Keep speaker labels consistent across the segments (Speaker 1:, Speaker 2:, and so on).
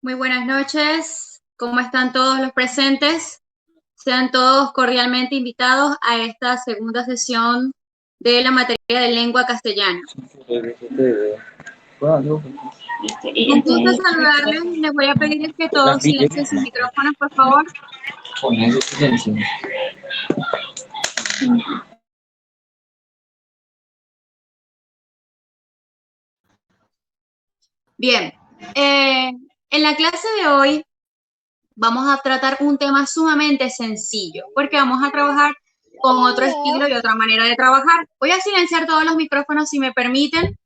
Speaker 1: Muy buenas noches, ¿cómo están todos los presentes? Sean todos cordialmente invitados a esta segunda sesión de la materia de lengua castellana. Un gusto saludarles y les voy a pedir que todos silencien sus micrófonos, por favor. Bien, en la clase de hoy vamos a tratar un tema sumamente sencillo, porque vamos a trabajar con otro estilo y otra manera de trabajar. Voy a silenciar todos los micrófonos si me permiten,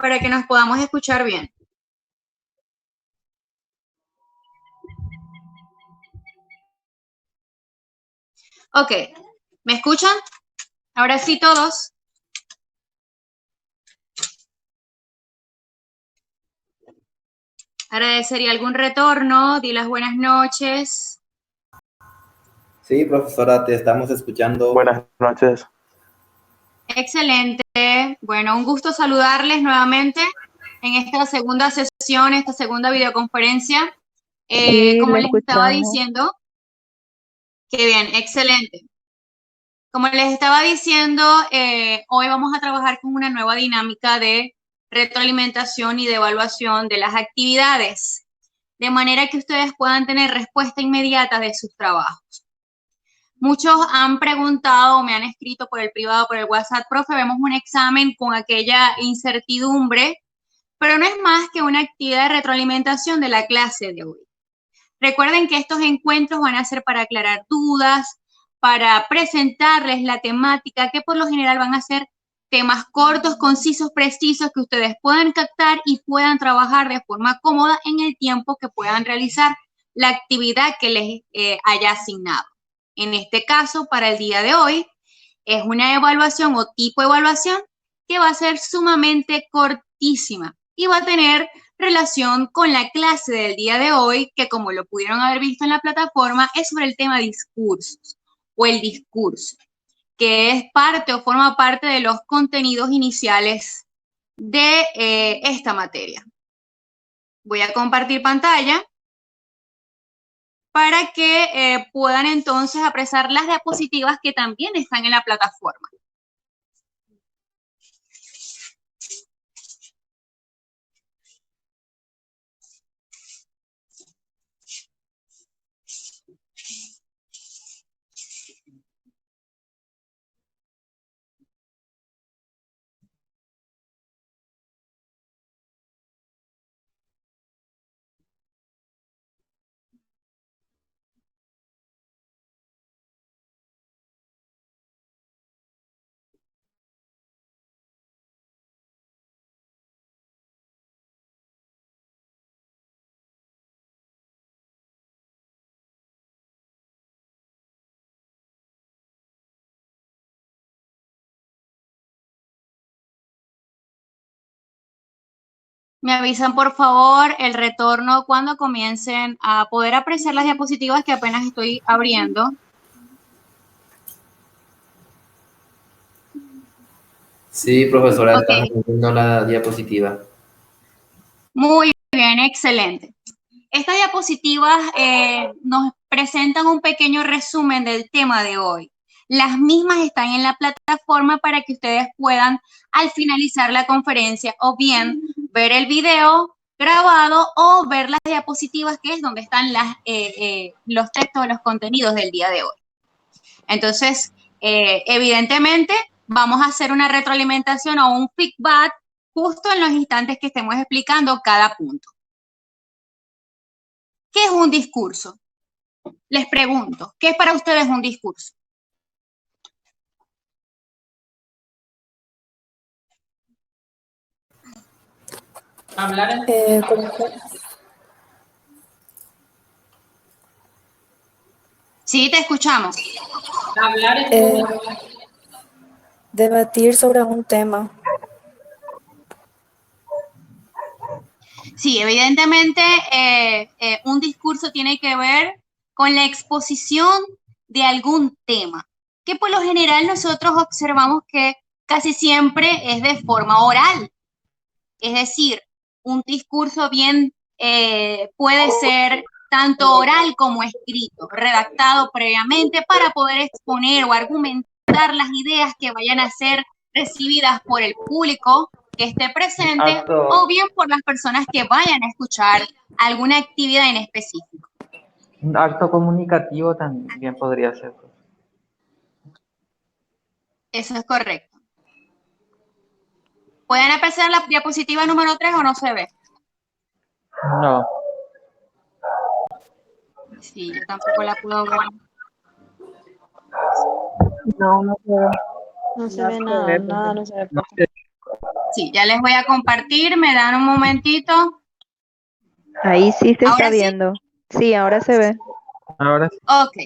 Speaker 1: para que nos podamos escuchar bien. Ok, ¿me escuchan? Ahora sí todos. Agradecería algún retorno, di las buenas noches.
Speaker 2: Sí, profesora, te estamos escuchando.
Speaker 3: Buenas noches.
Speaker 1: Excelente. Bueno, un gusto saludarles nuevamente en esta segunda sesión, esta segunda videoconferencia. Como les estaba diciendo, qué bien, excelente. Como les estaba diciendo, hoy vamos a trabajar con una nueva dinámica de retroalimentación y de evaluación de las actividades, de manera que ustedes puedan tener respuesta inmediata de sus trabajos. Muchos han preguntado o me han escrito por el privado, por el WhatsApp, profe, vemos un examen con aquella incertidumbre, pero no es más que una actividad de retroalimentación de la clase de hoy. Recuerden que estos encuentros van a ser para aclarar dudas, para presentarles la temática, que por lo general van a ser temas cortos, concisos, precisos, que ustedes puedan captar y puedan trabajar de forma cómoda en el tiempo que puedan realizar la actividad que les haya asignado. En este caso, para el día de hoy, es una evaluación o tipo de evaluación que va a ser sumamente cortísima y va a tener relación con la clase del día de hoy, que como lo pudieron haber visto en la plataforma, es sobre el tema discursos o el discurso, que es parte o forma parte de los contenidos iniciales de esta materia. Voy a compartir pantalla para que puedan entonces apreciar las diapositivas que también están en la plataforma. Me avisan, por favor, el retorno cuando comiencen a poder apreciar las diapositivas que apenas estoy abriendo.
Speaker 2: Sí, profesora,
Speaker 1: Okay.
Speaker 2: estamos viendo la diapositiva.
Speaker 1: Muy bien, excelente. Estas diapositivas nos presentan un pequeño resumen del tema de hoy. Las mismas están en la plataforma para que ustedes puedan, al finalizar la conferencia, o bien ver el video grabado o ver las diapositivas, que es donde están los textos, los contenidos del día de hoy. Entonces, evidentemente, vamos a hacer una retroalimentación o un feedback justo en los instantes que estemos explicando cada punto. ¿Qué es un discurso? Les pregunto, ¿qué es para ustedes un discurso?
Speaker 4: Hablar
Speaker 1: Sí, te escuchamos.
Speaker 4: hablar
Speaker 5: debatir sobre un tema.
Speaker 1: Sí, evidentemente un discurso tiene que ver con la exposición de algún tema, que por lo general nosotros observamos que casi siempre es de forma oral. Es decir, un discurso bien puede ser tanto oral como escrito, redactado previamente para poder exponer o argumentar las ideas que vayan a ser recibidas por el público que esté presente o bien por las personas que vayan a escuchar alguna actividad en específico.
Speaker 3: Un acto comunicativo también podría ser.
Speaker 1: Eso es correcto. ¿Pueden apreciar la diapositiva número 3 o no se ve?
Speaker 3: No.
Speaker 1: Sí, yo tampoco la puedo ver.
Speaker 5: No, no se ve.
Speaker 6: No se ve nada, nada no se ve.
Speaker 3: No sé.
Speaker 1: Sí, ya les voy a compartir, me dan un momentito.
Speaker 6: Ahí sí se
Speaker 1: ¿Ahora
Speaker 6: está
Speaker 1: sí?
Speaker 6: viendo. Sí, ahora se ve.
Speaker 3: Ahora sí.
Speaker 1: Ok.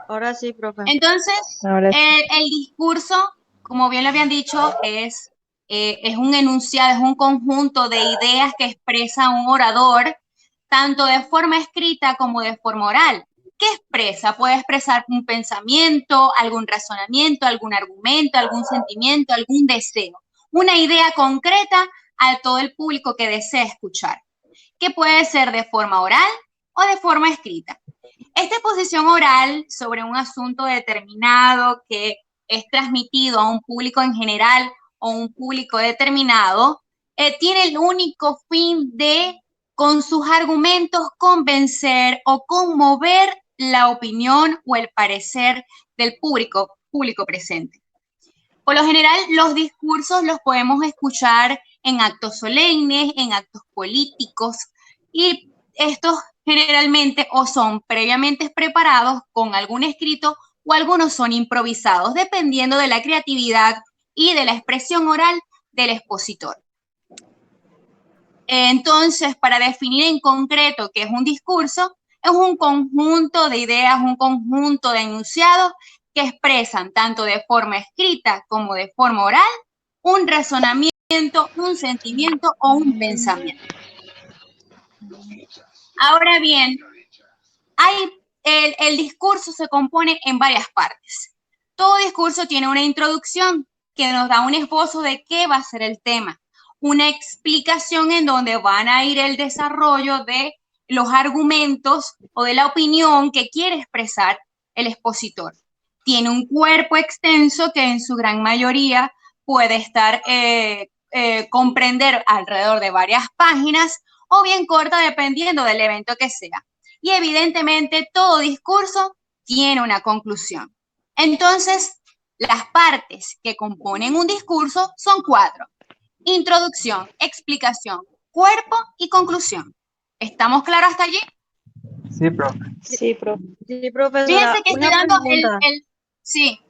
Speaker 7: Ahora sí, profe.
Speaker 1: Entonces,
Speaker 6: Ahora sí.
Speaker 1: el discurso, como bien lo habían dicho, es un enunciado, es un conjunto de ideas que expresa un orador, tanto de forma escrita como de forma oral. ¿Qué expresa? Puede expresar un pensamiento, algún razonamiento, algún argumento, algún sentimiento, algún deseo, una idea concreta a todo el público que desea escuchar, que puede ser de forma oral o de forma escrita. Esta exposición oral sobre un asunto determinado que es transmitido a un público en general o un público determinado, tiene el único fin de, con sus argumentos, convencer o conmover la opinión o el parecer del público presente. Por lo general, los discursos los podemos escuchar en actos solemnes, en actos políticos, y estos generalmente o son previamente preparados con algún escrito o algunos son improvisados, dependiendo de la creatividad y de la expresión oral del expositor. Entonces, para definir en concreto qué es un discurso, es un conjunto de ideas, un conjunto de enunciados que expresan tanto de forma escrita como de forma oral un razonamiento, un sentimiento o un pensamiento. Ahora bien, el discurso se compone en varias partes. Todo discurso tiene una introducción que nos da un esbozo de qué va a ser el tema, una explicación en donde van a ir el desarrollo de los argumentos o de la opinión que quiere expresar el expositor. Tiene un cuerpo extenso que en su gran mayoría puede estar, comprender alrededor de varias páginas o bien corta dependiendo del evento que sea. Y evidentemente todo discurso tiene una conclusión. Entonces, las partes que componen un discurso son 4. Introducción, explicación, cuerpo y conclusión. ¿Estamos claros hasta allí?
Speaker 3: Sí, profe.
Speaker 7: Sí, profe. Sí, profesora.
Speaker 1: Fíjense que estoy dando sí.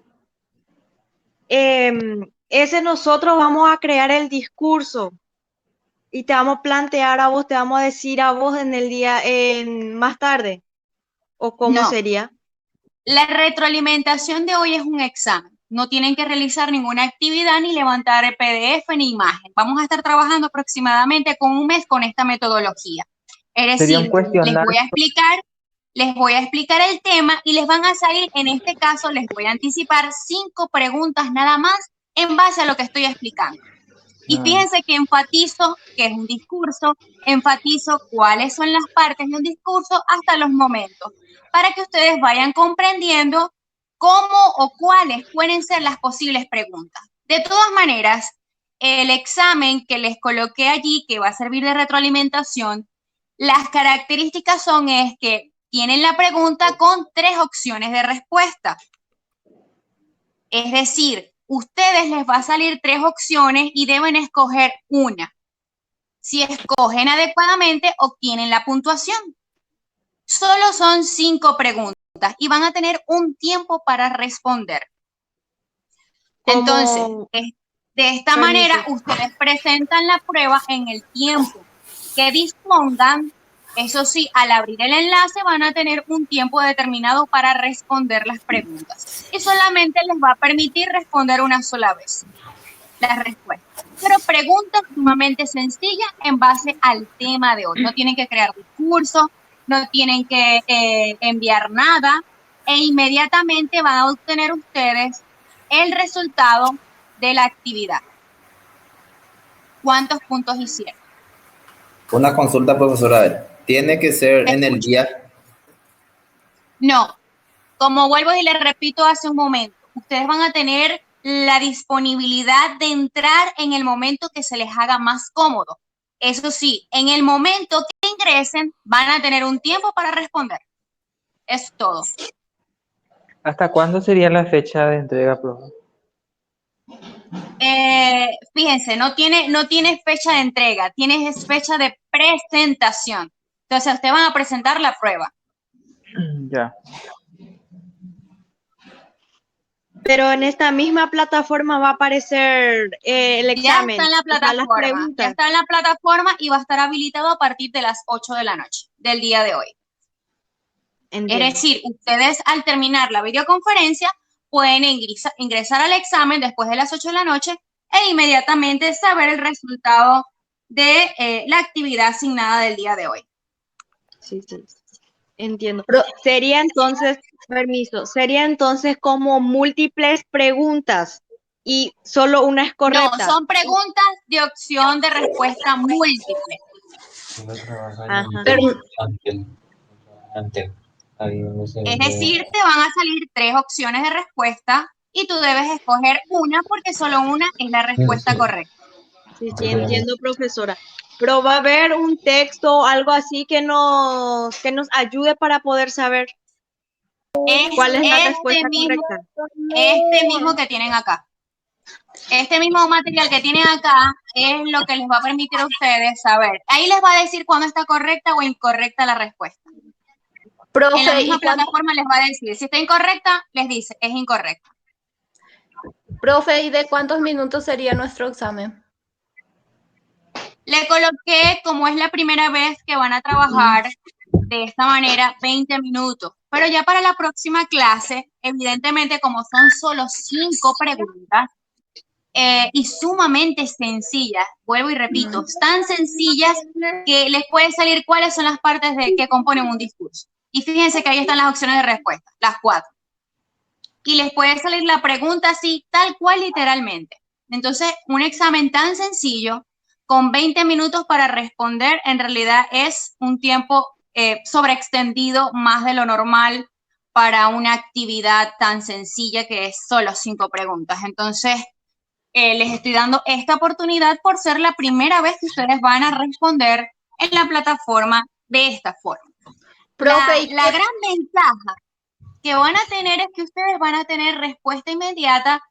Speaker 7: Ese nosotros vamos a crear el discurso y te vamos a plantear a vos, te vamos a decir a vos en el día, más tarde. ¿O cómo
Speaker 1: No.
Speaker 7: sería?
Speaker 1: La retroalimentación de hoy es un examen. No tienen que realizar ninguna actividad ni levantar el PDF ni imagen. Vamos a estar trabajando aproximadamente con un mes con esta metodología. Es
Speaker 3: Sería
Speaker 1: decir,
Speaker 3: un cuestionario.
Speaker 1: les voy a explicar el tema y les van a salir, en este caso, les voy a anticipar 5 preguntas nada más en base a lo que estoy explicando. Y fíjense que enfatizo que es un discurso, enfatizo cuáles son las partes de un discurso hasta los momentos, para que ustedes vayan comprendiendo cómo o cuáles pueden ser las posibles preguntas. De todas maneras, el examen que les coloqué allí, que va a servir de retroalimentación, las características son es que tienen la pregunta con 3 opciones de respuesta. Es decir, ustedes les va a salir 3 opciones y deben escoger una. Si escogen adecuadamente, obtienen la puntuación. Solo son 5 preguntas y van a tener un tiempo para responder. Entonces, de esta manera, ustedes presentan la prueba en el tiempo que dispongan. Eso sí, al abrir el enlace van a tener un tiempo determinado para responder las preguntas. Y solamente les va a permitir responder una sola vez las respuestas. Pero preguntas sumamente sencillas en base al tema de hoy. No tienen que crear discurso, no tienen que enviar nada e inmediatamente van a obtener ustedes el resultado de la actividad. ¿Cuántos puntos hicieron?
Speaker 2: Una consulta, profesora. ¿Tiene que ser en el día?
Speaker 1: No. Como vuelvo y les repito hace un momento, ustedes van a tener la disponibilidad de entrar en el momento que se les haga más cómodo. Eso sí, en el momento que ingresen, van a tener un tiempo para responder. Es todo.
Speaker 3: ¿Hasta cuándo sería la fecha de entrega, profe?
Speaker 1: Fíjense, no tiene fecha de entrega, tiene fecha de presentación. Entonces, ustedes van a presentar la prueba.
Speaker 3: Ya.
Speaker 7: Pero en esta misma plataforma va a aparecer el examen.
Speaker 1: Ya está en la
Speaker 7: o sea, las
Speaker 1: plataforma,
Speaker 7: preguntas.
Speaker 1: ya está en la plataforma y va a estar habilitado a partir de las 8 de la noche del día de hoy.
Speaker 7: Entiendo.
Speaker 1: Es decir, ustedes al terminar la videoconferencia pueden ingresar al examen después de las 8 de la noche e inmediatamente saber el resultado de la actividad asignada del día de hoy.
Speaker 7: Sí, sí. Entiendo.
Speaker 5: Pro-
Speaker 7: Sería entonces, permiso, sería entonces como múltiples preguntas y solo una es
Speaker 1: No,
Speaker 7: correcta.
Speaker 1: son preguntas de opción de respuesta múltiple.
Speaker 7: Ajá.
Speaker 1: Es decir, te van a salir 3 opciones de respuesta y tú debes escoger una porque solo una es la respuesta correcta.
Speaker 7: Sí, sí, entiendo, profesora. Pero va a haber un texto, algo así que nos ayude para poder saber cuál es la respuesta correcta.
Speaker 1: Este mismo que tienen acá. Este mismo material que tienen acá es lo que les va a permitir a ustedes saber. Ahí les va a decir cuándo está correcta o incorrecta la respuesta. En la
Speaker 5: Profe,
Speaker 1: misma plataforma les va a decir, si está incorrecta, les dice, es incorrecta.
Speaker 5: profe, ¿y de cuántos minutos sería nuestro examen?
Speaker 1: Le coloqué, como es la primera vez que van a trabajar de esta manera, 20 minutos. Pero ya para la próxima clase, evidentemente, como son solo 5 preguntas y sumamente sencillas, vuelvo y repito, tan sencillas que les puede salir cuáles son las partes que componen un discurso. Y fíjense que ahí están las opciones de respuesta, las 4. Y les puede salir la pregunta así, tal cual, literalmente. Entonces, un examen tan sencillo, con 20 minutos para responder, en realidad es un tiempo sobreextendido más de lo normal para una actividad tan sencilla que es solo 5 preguntas. Entonces, les estoy dando esta oportunidad por ser la primera vez que ustedes van a responder en la plataforma de esta forma.
Speaker 5: Profe,
Speaker 1: La gran ventaja que van a tener es que ustedes van a tener respuesta inmediata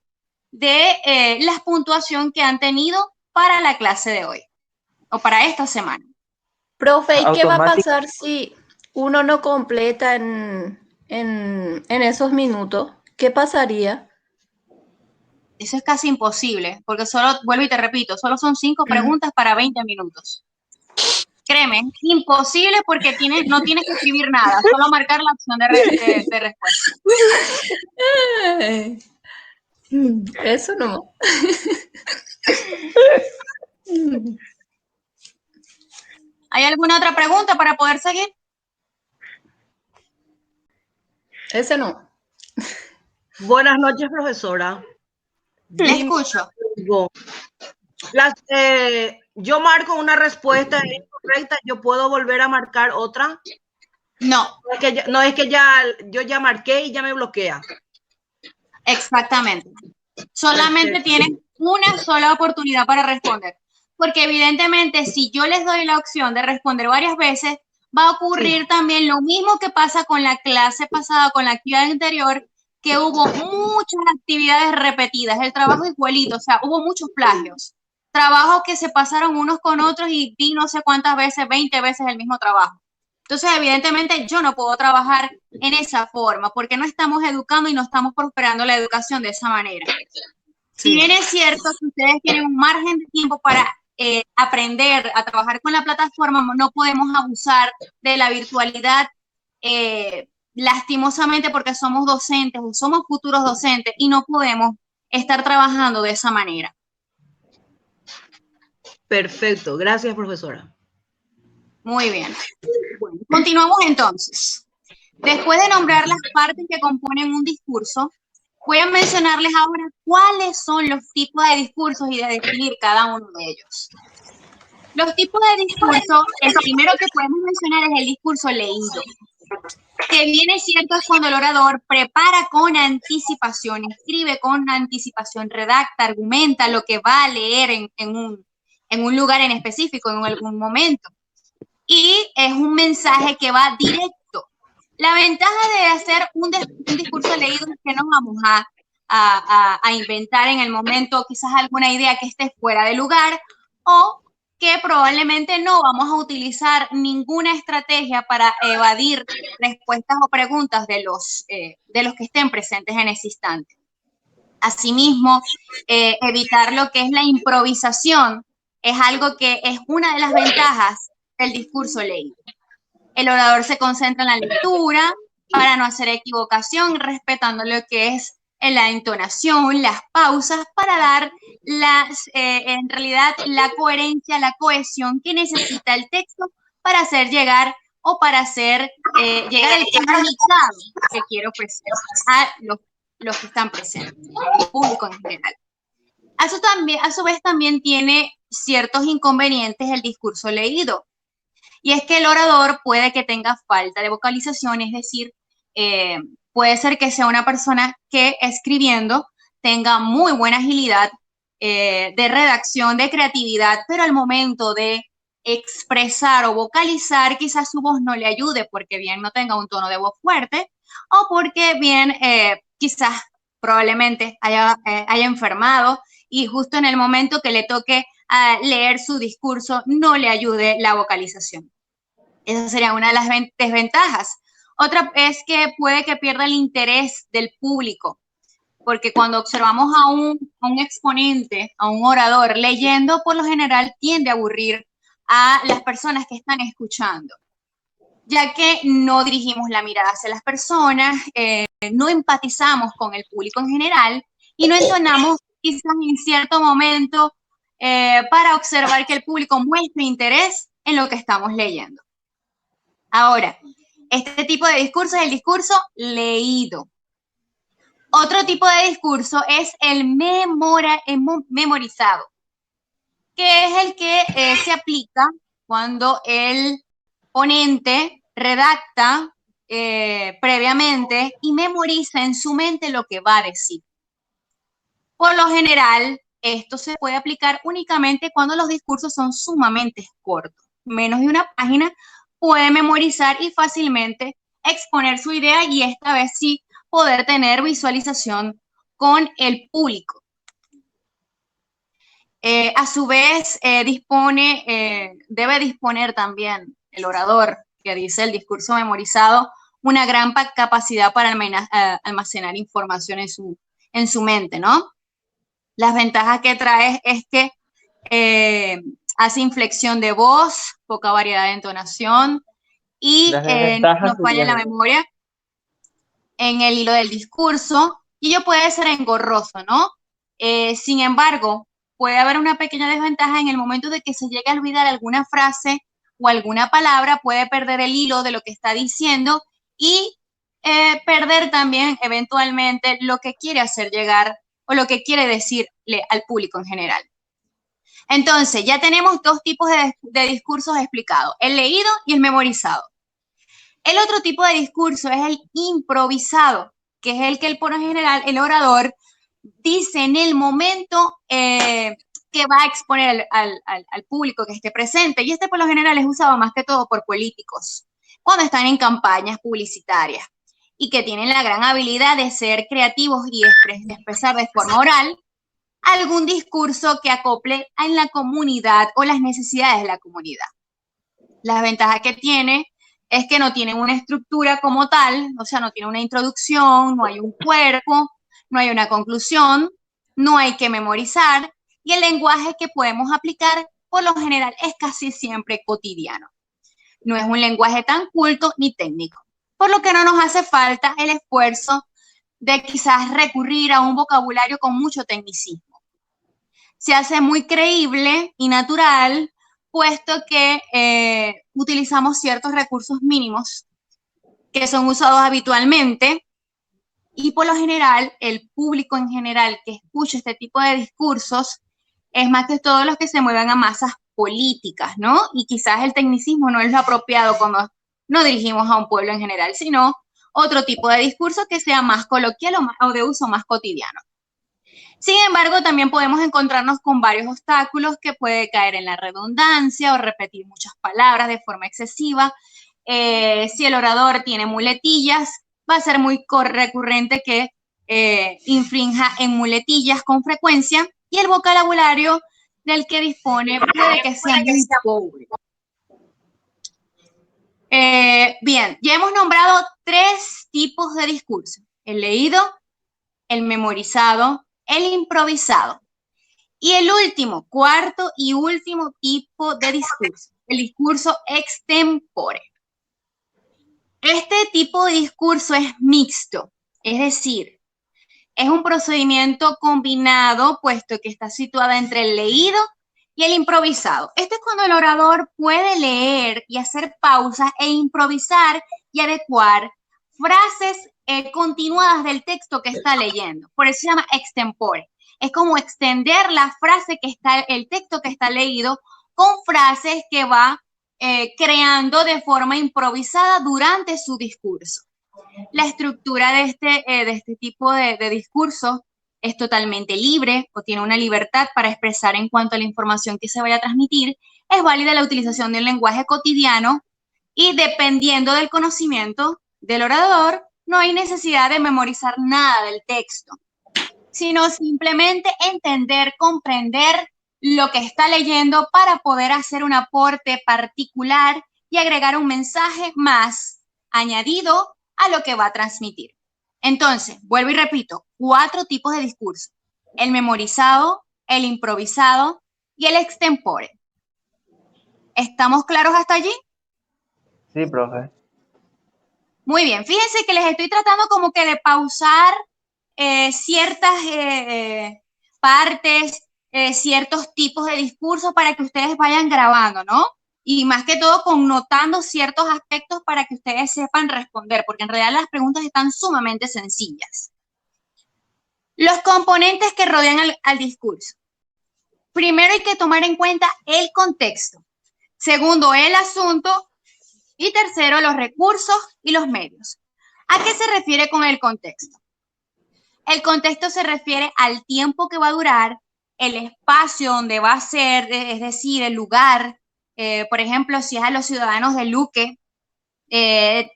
Speaker 1: de la puntuación que han tenido para la clase de hoy o para esta semana.
Speaker 5: profe, ¿y qué va a pasar si uno no completa en esos minutos? ¿Qué pasaría?
Speaker 1: Eso es casi imposible, porque solo, vuelvo y te repito, solo son 5 preguntas para 20 minutos. Créeme, imposible porque no tienes que escribir nada, solo marcar la opción de respuesta.
Speaker 5: Eso no.
Speaker 1: ¿Hay alguna otra pregunta para poder seguir?
Speaker 5: Ese no.
Speaker 8: Buenas noches, profesora.
Speaker 1: Le escucho.
Speaker 8: Yo marco una respuesta incorrecta, ¿yo puedo volver a marcar otra?
Speaker 1: No.
Speaker 8: No es que yo ya marqué y ya me bloquea.
Speaker 1: Exactamente. Solamente tienen una sola oportunidad para responder. Porque evidentemente, si yo les doy la opción de responder varias veces, va a ocurrir también lo mismo que pasa con la clase pasada, con la actividad anterior, que hubo muchas actividades repetidas, el trabajo igualito, o sea, hubo muchos plagios. Trabajos que se pasaron unos con otros y di no sé cuántas veces, 20 veces el mismo trabajo. Entonces, evidentemente, yo no puedo trabajar en esa forma porque no estamos educando y no estamos prosperando la educación de esa manera. Si bien es cierto que ustedes tienen un margen de tiempo para aprender a trabajar con la plataforma, no podemos abusar de la virtualidad lastimosamente porque somos docentes o somos futuros docentes y no podemos estar trabajando de esa manera.
Speaker 8: Perfecto, gracias, profesora.
Speaker 1: Muy bien. Bueno, continuamos entonces. Después de nombrar las partes que componen un discurso, voy a mencionarles ahora cuáles son los tipos de discursos y de definir cada uno de ellos. Los tipos de discurso, el primero que podemos mencionar es el discurso leído, que viene cierto es cuando el orador prepara con anticipación, escribe con anticipación, redacta, argumenta lo que va a leer en un lugar en específico, en algún momento. Y es un mensaje que va directo. La ventaja de hacer un discurso leído es que no vamos a inventar en el momento quizás alguna idea que esté fuera de lugar o que probablemente no vamos a utilizar ninguna estrategia para evadir respuestas o preguntas de los que estén presentes en ese instante. Asimismo, evitar lo que es la improvisación es algo que es una de las ventajas del discurso leído. El orador se concentra en la lectura para no hacer equivocación, respetando lo que es la entonación, las pausas, para dar en realidad la coherencia, la cohesión que necesita el texto para hacer llegar o para hacer llegar el comunicado que quiero ofrecer a los que están presentes, el público en general. A su vez también tiene ciertos inconvenientes el discurso leído. Y es que el orador puede que tenga falta de vocalización, es decir, puede ser que sea una persona que escribiendo tenga muy buena agilidad de redacción, de creatividad, pero al momento de expresar o vocalizar, quizás su voz no le ayude porque bien no tenga un tono de voz fuerte o porque bien quizás probablemente haya enfermado y justo en el momento que le toque leer su discurso no le ayude la vocalización. Esa sería una de las desventajas. Otra es que puede que pierda el interés del público, porque cuando observamos a un exponente, a un orador leyendo, por lo general tiende a aburrir a las personas que están escuchando, ya que no dirigimos la mirada hacia las personas, no empatizamos con el público en general y no entonamos quizás en cierto momento para observar que el público muestre interés en lo que estamos leyendo. Ahora, este tipo de discurso es el discurso leído. Otro tipo de discurso es el memorizado, que es el que se aplica cuando el ponente redacta previamente y memoriza en su mente lo que va a decir. Por lo general, esto se puede aplicar únicamente cuando los discursos son sumamente cortos, menos de una página. Puede memorizar y fácilmente exponer su idea y esta vez sí poder tener visualización con el público. A su vez, debe disponer también el orador, que dice el discurso memorizado, una gran capacidad para almacenar información en su mente, ¿no? Las ventajas que trae es que hace inflexión de voz, poca variedad de entonación y no falla la memoria en el hilo del discurso y ello puede ser engorroso, ¿no? Sin embargo, puede haber una pequeña desventaja en el momento de que se llegue a olvidar alguna frase o alguna palabra, puede perder el hilo de lo que está diciendo y perder también eventualmente lo que quiere hacer llegar o lo que quiere decirle al público en general. Entonces, ya tenemos dos tipos de discursos explicados, el leído y el memorizado. El otro tipo de discurso es el improvisado, que es el que por lo general el orador dice en el momento que va a exponer al público que esté presente. Y este por lo general es usado más que todo por políticos, cuando están en campañas publicitarias y que tienen la gran habilidad de ser creativos y de expresar de forma oral algún discurso que acople en la comunidad o las necesidades de la comunidad. La ventaja que tiene es que no tiene una estructura como tal, o sea, no tiene una introducción, no hay un cuerpo, no hay una conclusión, no hay que memorizar, y el lenguaje que podemos aplicar, por lo general, es casi siempre cotidiano. No es un lenguaje tan culto ni técnico, por lo que no nos hace falta el esfuerzo de quizás recurrir a un vocabulario con mucho tecnicismo. Se hace muy creíble y natural, puesto que utilizamos ciertos recursos mínimos que son usados habitualmente y por lo general el público en general que escucha este tipo de discursos es más que todos los que se mueven a masas políticas, ¿no? Y quizás el tecnicismo no es lo apropiado cuando no dirigimos a un pueblo en general, sino otro tipo de discurso que sea más coloquial o de uso más cotidiano. Sin embargo, también podemos encontrarnos con varios obstáculos que puede caer en la redundancia o repetir muchas palabras de forma excesiva. Si el orador tiene muletillas, va a ser muy recurrente que infrinja en muletillas con frecuencia y el vocabulario del que dispone puede que sea muy pobre. Bien, ya hemos nombrado 3 tipos de discurso: el leído, el memorizado el improvisado. Y el último, cuarto y último tipo de discurso, el discurso extempore. Este tipo de discurso es mixto, es decir, es un procedimiento combinado, puesto que está situada entre el leído y el improvisado. Este es cuando el orador puede leer y hacer pausas e improvisar y adecuar frases continuadas del texto que está leyendo. Por eso se llama extempore. Es como extender la frase que está, el texto que está leído con frases que va creando de forma improvisada durante su discurso. La estructura de este tipo de discurso es totalmente libre o tiene una libertad para expresar en cuanto a la información que se vaya a transmitir. Es válida la utilización del lenguaje cotidiano y dependiendo del conocimiento del orador, no hay necesidad de memorizar nada del texto, sino simplemente entender, comprender lo que está leyendo para poder hacer un aporte particular y agregar un mensaje más añadido a lo que va a transmitir. Entonces, vuelvo y repito, 4 tipos de discurso: el memorizado, el improvisado y el extempore. ¿Estamos claros hasta allí?
Speaker 3: Sí, profe.
Speaker 1: Muy bien, fíjense que les estoy tratando como que de pausar ciertas partes, ciertos tipos de discursos para que ustedes vayan grabando, ¿no? Y más que todo connotando ciertos aspectos para que ustedes sepan responder, porque en realidad las preguntas están sumamente sencillas. Los componentes que rodean al discurso. Primero hay que tomar en cuenta el contexto. Segundo, el asunto. Y tercero, los recursos y los medios. ¿A qué se refiere con el contexto? El contexto se refiere al tiempo que va a durar, el espacio donde va a ser, es decir, el lugar. Por ejemplo, si es a los ciudadanos de Luque,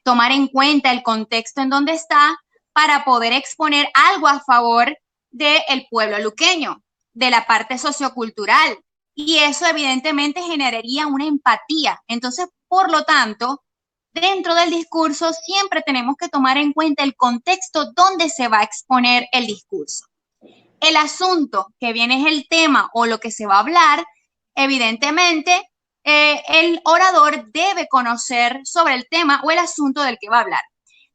Speaker 1: tomar en cuenta el contexto en donde está para poder exponer algo a favor del pueblo luqueño, de la parte sociocultural. Y eso evidentemente generaría una empatía. Entonces, por lo tanto, dentro del discurso siempre tenemos que tomar en cuenta el contexto donde se va a exponer el discurso. El asunto que viene es el tema o lo que se va a hablar, evidentemente, el orador debe conocer sobre el tema o el asunto del que va a hablar.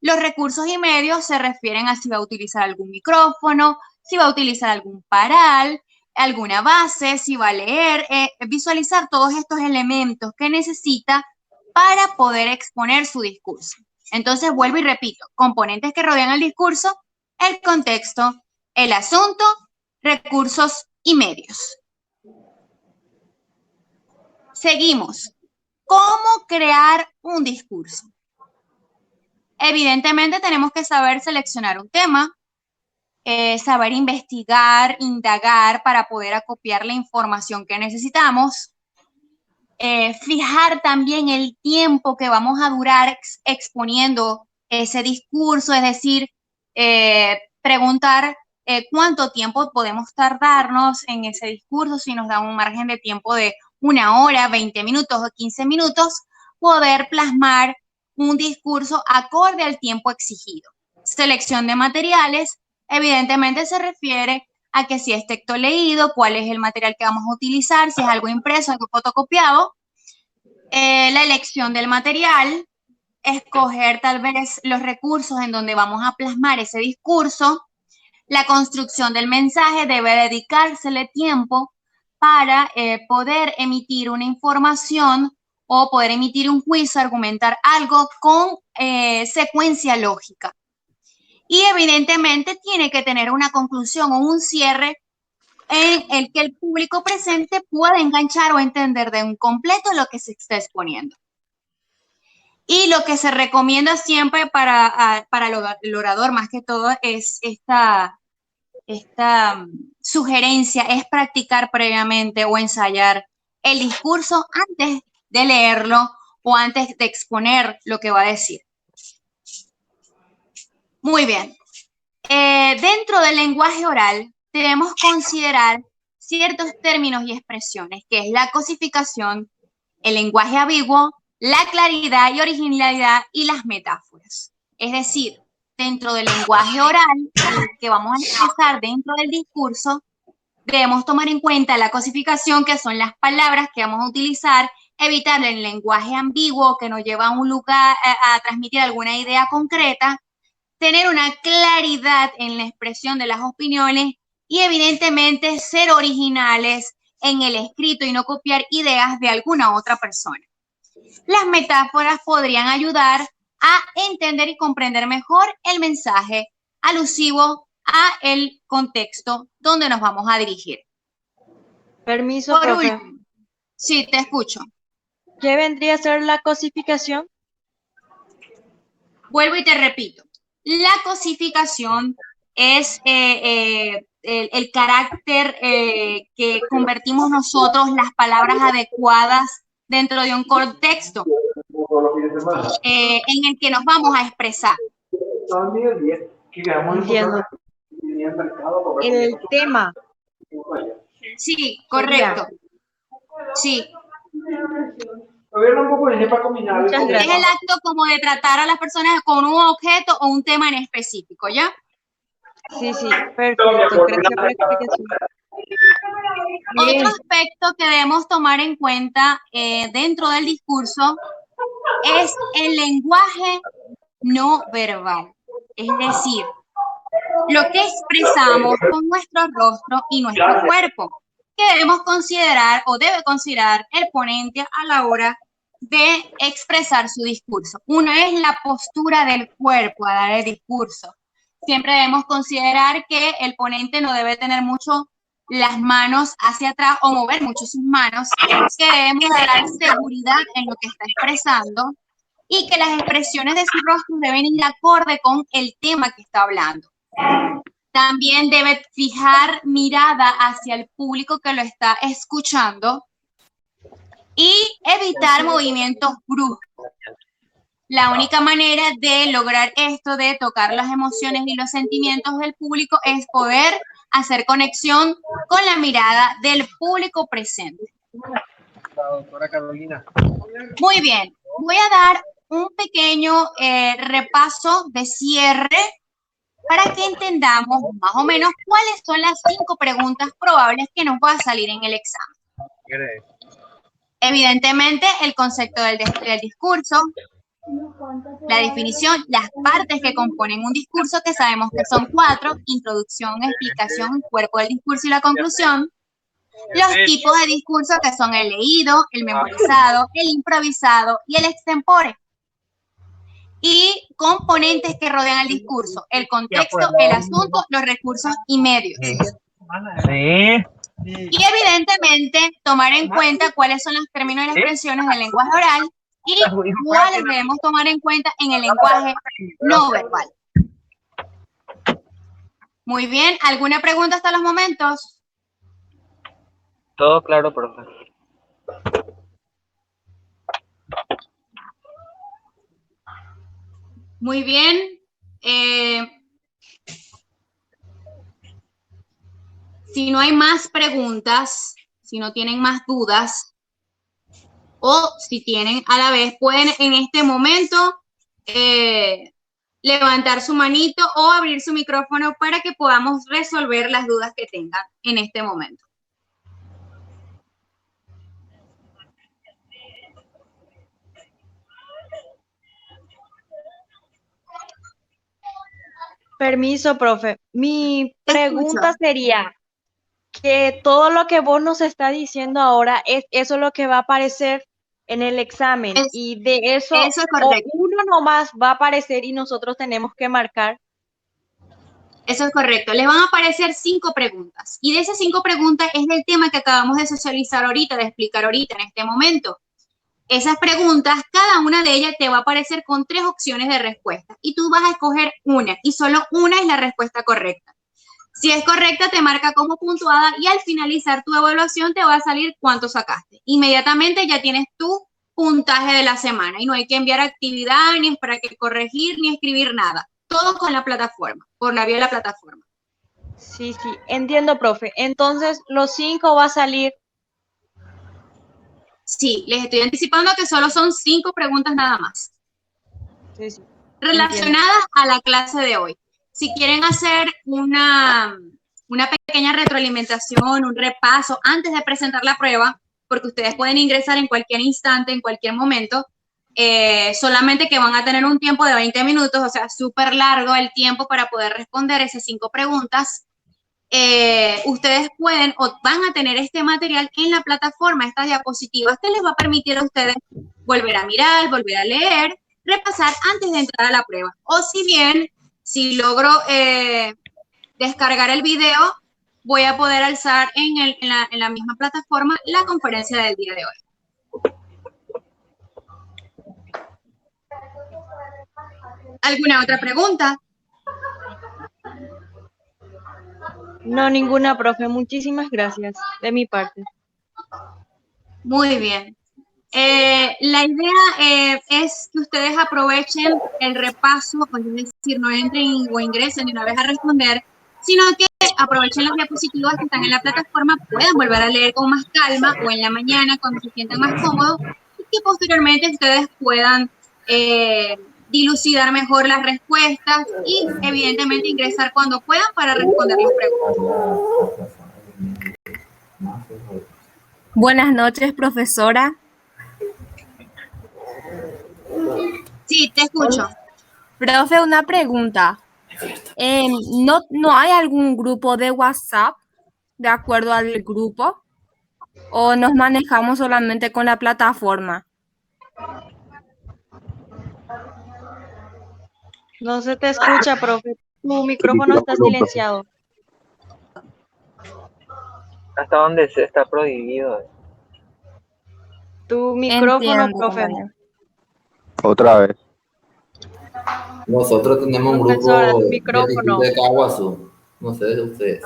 Speaker 1: Los recursos y medios se refieren a si va a utilizar algún micrófono, si va a utilizar algún paral, alguna base, si va a leer, visualizar todos estos elementos que necesita para poder exponer su discurso. Entonces, vuelvo y repito, componentes que rodean el discurso, el contexto, el asunto, recursos y medios. Seguimos. ¿Cómo crear un discurso? Evidentemente tenemos que saber seleccionar un tema, saber investigar, indagar para poder acopiar la información que necesitamos, fijar también el tiempo que vamos a durar exponiendo ese discurso, es decir, preguntar cuánto tiempo podemos tardarnos en ese discurso, si nos da un margen de tiempo de 1 hora, 20 minutos o 15 minutos, poder plasmar un discurso acorde al tiempo exigido. Selección de materiales, evidentemente se refiere a que si es texto leído, cuál es el material que vamos a utilizar, si es algo impreso, algo fotocopiado. La elección del material, escoger tal vez los recursos en donde vamos a plasmar ese discurso. La construcción del mensaje, debe dedicársele tiempo para poder emitir una información o poder emitir un juicio, argumentar algo con secuencia lógica. Y evidentemente tiene que tener una conclusión o un cierre en el que el público presente pueda enganchar o entender de un completo lo que se está exponiendo. Y lo que se recomienda siempre para el orador, más que todo, es esta sugerencia, es practicar previamente o ensayar el discurso antes de leerlo o antes de exponer lo que va a decir. Muy bien. Dentro del lenguaje oral debemos considerar ciertos términos y expresiones, que es la cosificación, el lenguaje ambiguo, la claridad y originalidad y las metáforas. Es decir, dentro del lenguaje oral que vamos a expresar dentro del discurso, debemos tomar en cuenta la cosificación, que son las palabras que vamos a utilizar, evitar el lenguaje ambiguo que nos lleva a un lugar a transmitir alguna idea concreta, tener una claridad en la expresión de las opiniones y evidentemente ser originales en el escrito y no copiar ideas de alguna otra persona. Las metáforas podrían ayudar a entender y comprender mejor el mensaje alusivo a el contexto donde nos vamos a dirigir.
Speaker 7: Permiso,
Speaker 1: Por
Speaker 7: profe.
Speaker 1: último, sí, te escucho.
Speaker 7: ¿Qué vendría a ser la cosificación?
Speaker 1: Vuelvo y te repito. La cosificación es el carácter que convertimos nosotros las palabras adecuadas dentro de un contexto en el que nos vamos a expresar.
Speaker 7: Entiendo. El tema.
Speaker 1: Sí, correcto. Sí.
Speaker 7: Muchas
Speaker 1: Es
Speaker 7: gracias.
Speaker 1: el acto como de tratar a las personas con un objeto o un tema en específico, ¿ya?
Speaker 7: Sí, perfecto. Gracias por la explicación.
Speaker 1: Otro aspecto que debemos tomar en cuenta dentro del discurso es el lenguaje no verbal. Es decir, lo que expresamos con nuestro rostro y nuestro cuerpo, que debemos considerar o debe considerar el ponente a la hora de expresar su discurso. Una es la postura del cuerpo a dar el discurso. Siempre debemos considerar que el ponente no debe tener mucho las manos hacia atrás o mover mucho sus manos, que debemos dar seguridad en lo que está expresando y que las expresiones de su rostro deben ir acorde con el tema que está hablando. También debe fijar mirada hacia el público que lo está escuchando y evitar movimientos bruscos. La única manera de lograr esto, de tocar las emociones y los sentimientos del público, es poder hacer conexión con la mirada del público presente.
Speaker 9: La doctora Carolina.
Speaker 1: Muy bien, voy a dar un pequeño repaso de cierre para que entendamos más o menos cuáles son las 5 preguntas probables que nos va a salir en el examen. Evidentemente, el concepto del discurso, la definición, las partes que componen un discurso, que sabemos que son 4, introducción, explicación, cuerpo del discurso y la conclusión. Los tipos de discurso, que son el leído, el memorizado, el improvisado y el extempore. Y componentes que rodean el discurso, el contexto, el asunto, los recursos y medios. Y evidentemente tomar en cuenta cuáles son los términos y las expresiones del lenguaje oral y cuáles debemos tomar en cuenta en el lenguaje no verbal. Muy bien, ¿alguna pregunta hasta los momentos?
Speaker 3: Todo claro, profe.
Speaker 1: Muy bien. Si no hay más preguntas, si no tienen más dudas, o si tienen a la vez, pueden en este momento levantar su manito o abrir su micrófono para que podamos resolver las dudas que tengan en este momento.
Speaker 7: Permiso, profe. Mi pregunta sería que todo lo que vos nos está diciendo ahora es eso lo que va a aparecer en el examen y de eso
Speaker 1: es correcto.
Speaker 7: Uno nomás va a aparecer y nosotros tenemos que marcar.
Speaker 1: Eso es correcto. Les van a aparecer 5 preguntas y de esas 5 preguntas es del tema que acabamos de socializar ahorita, de explicar ahorita en este momento. Esas preguntas, cada una de ellas te va a aparecer con 3 opciones de respuesta y tú vas a escoger una y solo una es la respuesta correcta. Si es correcta, te marca como puntuada y al finalizar tu evaluación te va a salir cuánto sacaste. Inmediatamente ya tienes tu puntaje de la semana y no hay que enviar actividad, ni esperar que corregir, ni escribir nada. Todo con la plataforma, por la vía de la plataforma.
Speaker 7: Sí, entiendo, profe. Entonces, los 5 va a salir. Sí,
Speaker 1: les estoy anticipando que solo son 5 preguntas nada más.
Speaker 7: Sí.
Speaker 1: relacionadas a la clase de hoy. Si quieren hacer una pequeña retroalimentación, un repaso antes de presentar la prueba, porque ustedes pueden ingresar en cualquier instante, en cualquier momento, solamente que van a tener un tiempo de 20 minutos, o sea, súper largo el tiempo para poder responder esas 5 preguntas. Ustedes pueden o van a tener este material en la plataforma, estas diapositivas, que les va a permitir a ustedes volver a mirar, volver a leer, repasar antes de entrar a la prueba. O si logro descargar el video, voy a poder alzar en la misma plataforma la conferencia del día de hoy. ¿Alguna otra pregunta?
Speaker 7: No, ninguna, profe. Muchísimas gracias de mi parte.
Speaker 1: Muy bien. La idea es que ustedes aprovechen el repaso, es decir, no entren o ingresen de una vez a responder, sino que aprovechen las diapositivas que están en la plataforma, puedan volver a leer con más calma o en la mañana cuando se sientan más cómodos y que posteriormente ustedes puedan dilucidar mejor las respuestas y evidentemente ingresar cuando puedan para responder las preguntas.
Speaker 10: Buenas noches, profesora.
Speaker 1: Sí, te escucho.
Speaker 10: Profe, una pregunta. ¿No hay algún grupo de WhatsApp de acuerdo al grupo? ¿O nos manejamos solamente con la plataforma?
Speaker 7: No se te escucha, profe. Tu micrófono está silenciado.
Speaker 3: Hasta donde se está prohibido.
Speaker 7: Tu micrófono,
Speaker 10: Entiendo,
Speaker 7: profe.
Speaker 10: compañero.
Speaker 9: Otra vez.
Speaker 2: Nosotros tenemos un
Speaker 7: Profesora,
Speaker 2: grupo
Speaker 7: tu micrófono.
Speaker 2: de Caguazú. No sé de ustedes.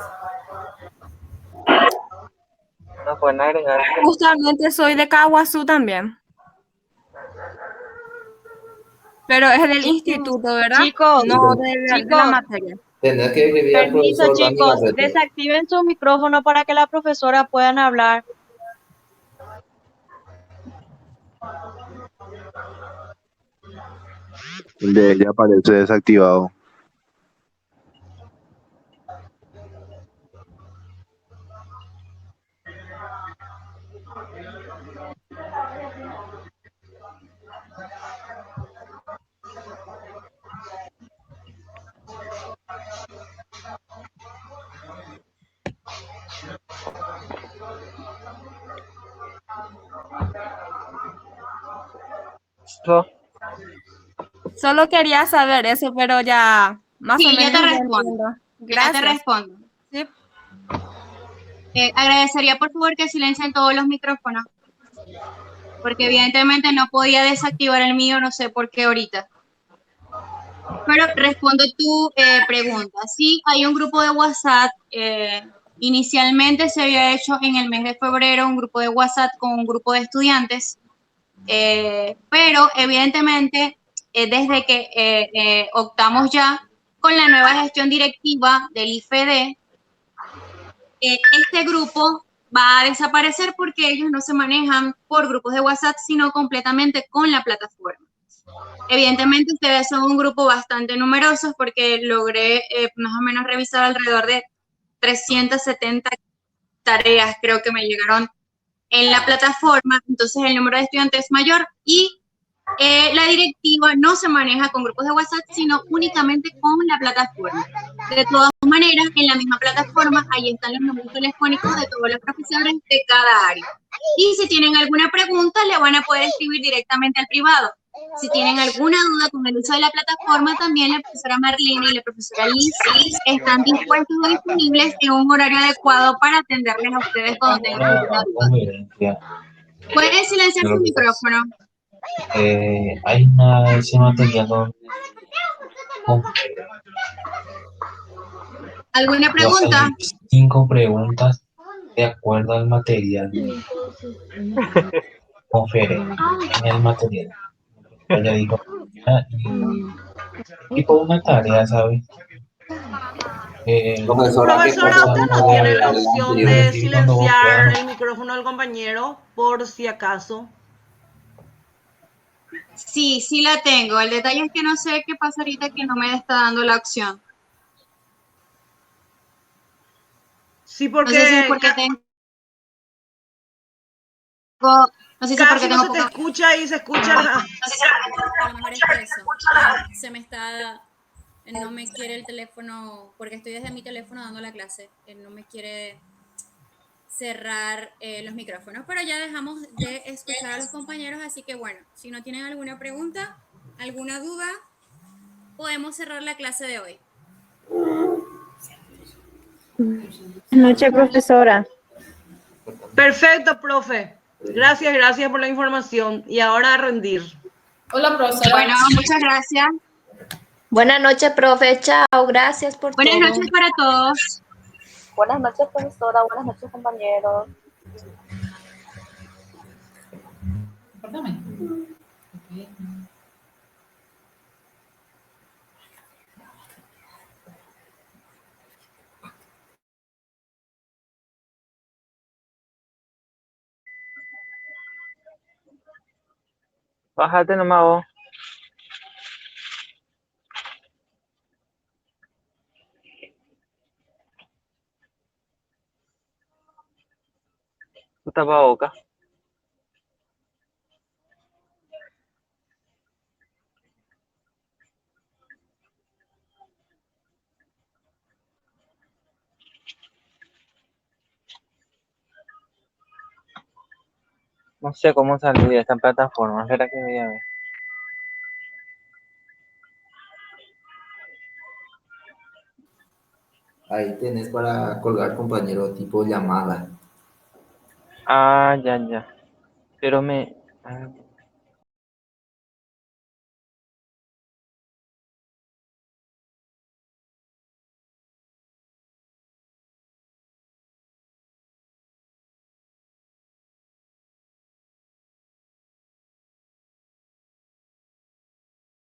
Speaker 3: Nos pueden agregar.
Speaker 10: Justamente soy de Caguazú también. Pero es del instituto, ¿verdad?
Speaker 7: Chicos,
Speaker 10: No de la materia.
Speaker 2: Tenés que escribir al
Speaker 7: Permiso,
Speaker 2: profesor Dani
Speaker 7: chicos.
Speaker 2: Garrete.
Speaker 7: Desactiven su micrófono para que la profesora puedan hablar.
Speaker 9: El de ella aparece desactivado.
Speaker 10: Solo quería saber eso, pero ya más o
Speaker 1: Sí,
Speaker 10: menos
Speaker 1: ya te
Speaker 10: ya
Speaker 1: respondo.
Speaker 10: entiendo.
Speaker 1: Ya te
Speaker 10: Gracias.
Speaker 1: respondo.
Speaker 10: Sí.
Speaker 1: Agradecería por favor que silencien todos los micrófonos, porque evidentemente no podía desactivar el mío, no sé por qué ahorita. Pero respondo tu pregunta. Sí, hay un grupo de WhatsApp. Inicialmente se había hecho en el mes de febrero un grupo de WhatsApp con un grupo de estudiantes, pero evidentemente desde que optamos ya con la nueva gestión directiva del IFED, este grupo va a desaparecer porque ellos no se manejan por grupos de WhatsApp, sino completamente con la plataforma. Evidentemente ustedes son un grupo bastante numerosos porque logré más o menos revisar alrededor de 370 tareas, creo que me llegaron en la plataforma, entonces el número de estudiantes es mayor y la directiva no se maneja con grupos de WhatsApp, sino únicamente con la plataforma. De todas maneras, en la misma plataforma, ahí están los números telefónicos de todos los profesores de cada área. Y si tienen alguna pregunta, le van a poder escribir directamente al privado. Si tienen alguna duda con el uso de la plataforma, también la profesora Marlene y la profesora Liz están dispuestos o disponibles en un horario adecuado para atenderles a ustedes cuando tengan alguna duda. ¿Pueden silenciar su micrófono?
Speaker 11: Hay ese material donde
Speaker 1: ¿Alguna pregunta?
Speaker 11: 5 preguntas de acuerdo al material conferente en el material. Ella dijo, tipo una tarea, ¿sabes?
Speaker 8: Profesora, usted no tiene la opción de silenciar el micrófono del compañero, por si acaso.
Speaker 1: Sí, sí la tengo. El detalle es que no sé qué pasa ahorita que no me está dando la opción.
Speaker 8: Sí,
Speaker 1: No sé si es
Speaker 8: porque
Speaker 1: porque tengo, no sé si es porque
Speaker 8: casi no
Speaker 1: tengo
Speaker 8: se te
Speaker 1: poca.
Speaker 8: escucha y se escucha la...
Speaker 12: A lo mejor es por eso. Se me está. No me quiere el teléfono, porque estoy desde mi teléfono dando la clase. No me quiere cerrar los micrófonos. Pero ya dejamos de escuchar a los compañeros, así que bueno, si no tienen alguna pregunta, alguna duda, podemos cerrar la clase de hoy.
Speaker 6: Buenas noches, profesora.
Speaker 8: Perfecto, profe. Gracias, gracias por la información. Y ahora a rendir.
Speaker 4: Hola, profesora.
Speaker 1: Bueno, muchas gracias.
Speaker 5: Buenas noches, profe. Chao, gracias por
Speaker 1: Buenas
Speaker 5: todo.
Speaker 1: noches para todos.
Speaker 13: Buenas noches, profesora. Buenas noches, compañeros.
Speaker 4: Perdóname.
Speaker 3: Bájate nomás vos. Tu tapabocas. No sé cómo salir de esta plataforma. Espera que voy a ver.
Speaker 2: Ahí tenés para colgar, compañero, tipo llamada.
Speaker 3: Ah, ya. Pero me...